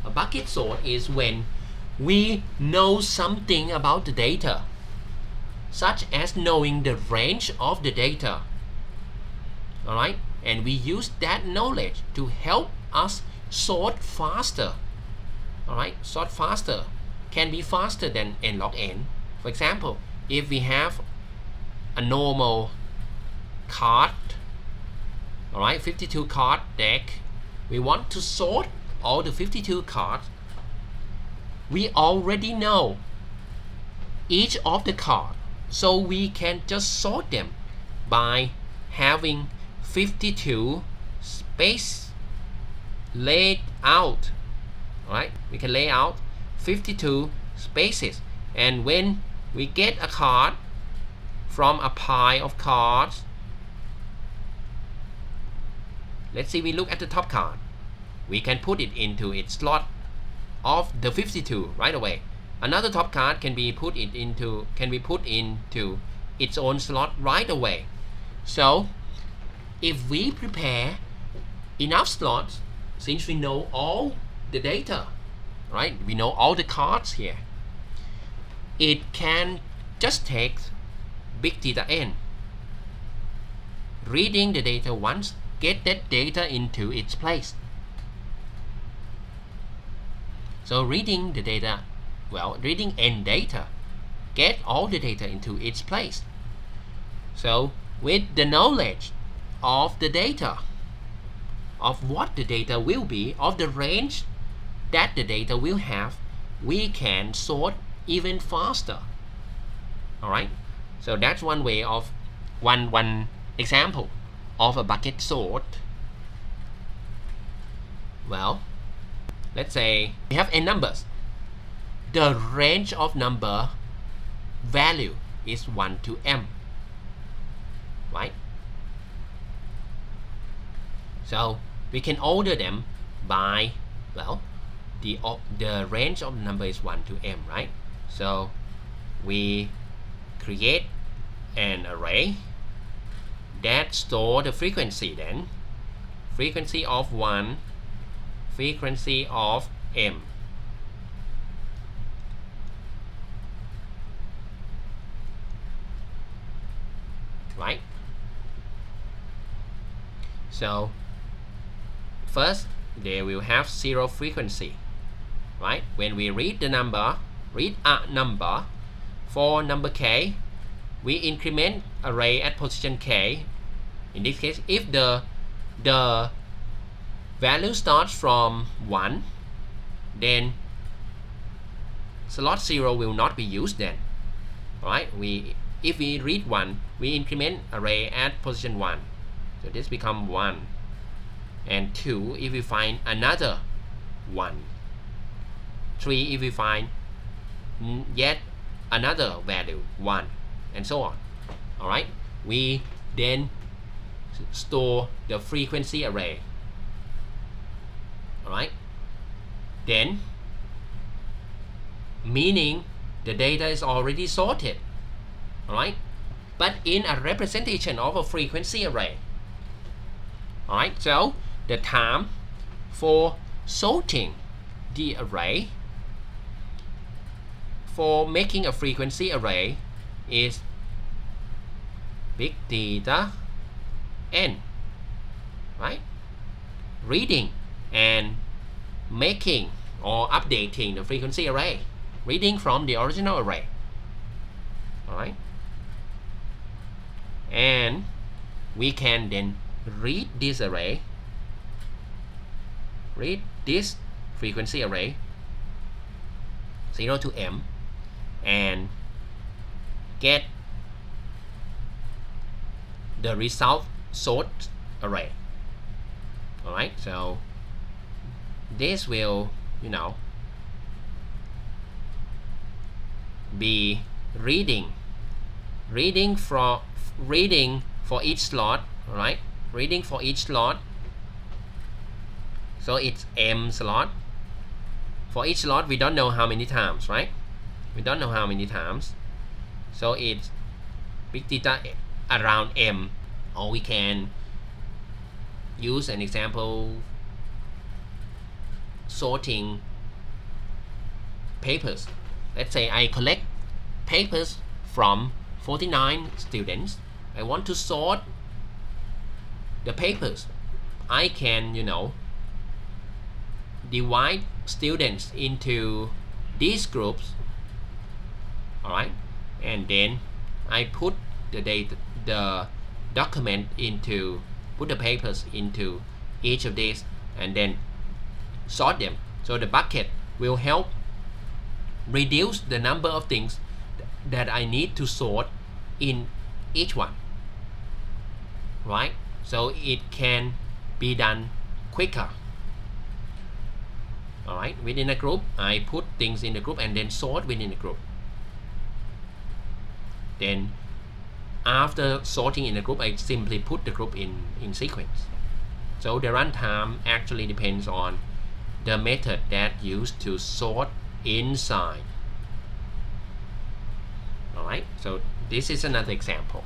A bucket sort is when we know something about the data, such as knowing the range of the data. Alright, and we use that knowledge to help us sort faster. Alright, sort faster can be faster than n log n. For example, if we have a normal card, alright, 52 card deck, we want to sort all the 52 cards. We already know each of the cards, so we can just sort them by having 52 space laid out. Alright, we can lay out 52 spaces, and when we get a card from a pile of cards, let's say we look at the top card, we can put it into its slot of the 52 right away. Another top card can be put into its own slot right away. So if we prepare enough slots, since we know all the data, right, we know all the cards here, it can just take big theta n, reading the data once, get that data into its place. So reading the data, well, reading n data, get all the data into its place. So with the knowledge of the data, of what the data will be, of the range that the data will have, we can sort even faster. Alright, so that's one way of one example of a bucket sort. Well, let's say we have n numbers. The range of number value is 1 to m, right? So we can order them by, well, the range of number is 1 to m, right? So we create an array that store the frequency, then frequency of 1, frequency of m. Right? So first they will have 0 frequency, right? When we read a number for number k, we increment array at position k. In this case, if the value starts from 1, then slot 0 will not be used then. Alright, if we read 1, we increment array at position 1. So this becomes 1. And 2 if we find another 1. 3 if we find yet another value 1, and so on. Alright, we then store the frequency array. Alright, then meaning the data is already sorted. Alright, but in a representation of a frequency array. Alright, so the time for sorting the array, for making a frequency array, is big theta n, right? Reading and making or updating the frequency array, reading from the original array. Alright, and we can then read this array, read this frequency array 0 to m, and get the result sort array. Alright, so this will, be reading for each slot. Alright, reading for each slot, so it's m slot. For each slot we don't know how many times, right? We don't know how many times, so it's big theta around m. Or we can use an example sorting papers. Let's say I collect papers from 49 students. I want to sort the papers. I can, divide students into these groups. Alright, and then I put the papers into each of these and then sort them. So the bucket will help reduce the number of things that I need to sort in each one, right? So it can be done quicker. Alright, within a group, I put things in the group and then sort within the group. Then after sorting in a group, I simply put the group in sequence. So the runtime actually depends on the method that used to sort inside. Alright, so this is another example.